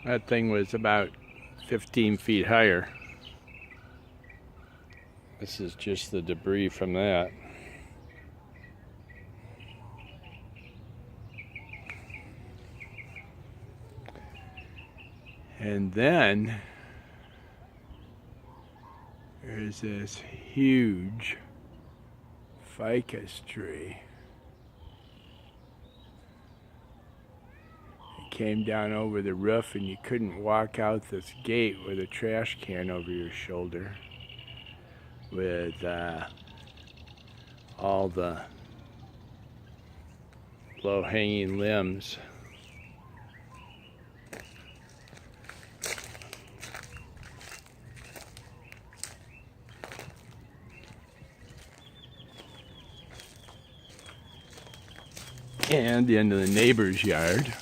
That thing was about 15 feet higher. This is just the debris from that. And then there's this huge ficus tree. It came down over the roof and you couldn't walk out this gate with a trash can over your shoulder with all the low-hanging limbs. And into the neighbor's yard.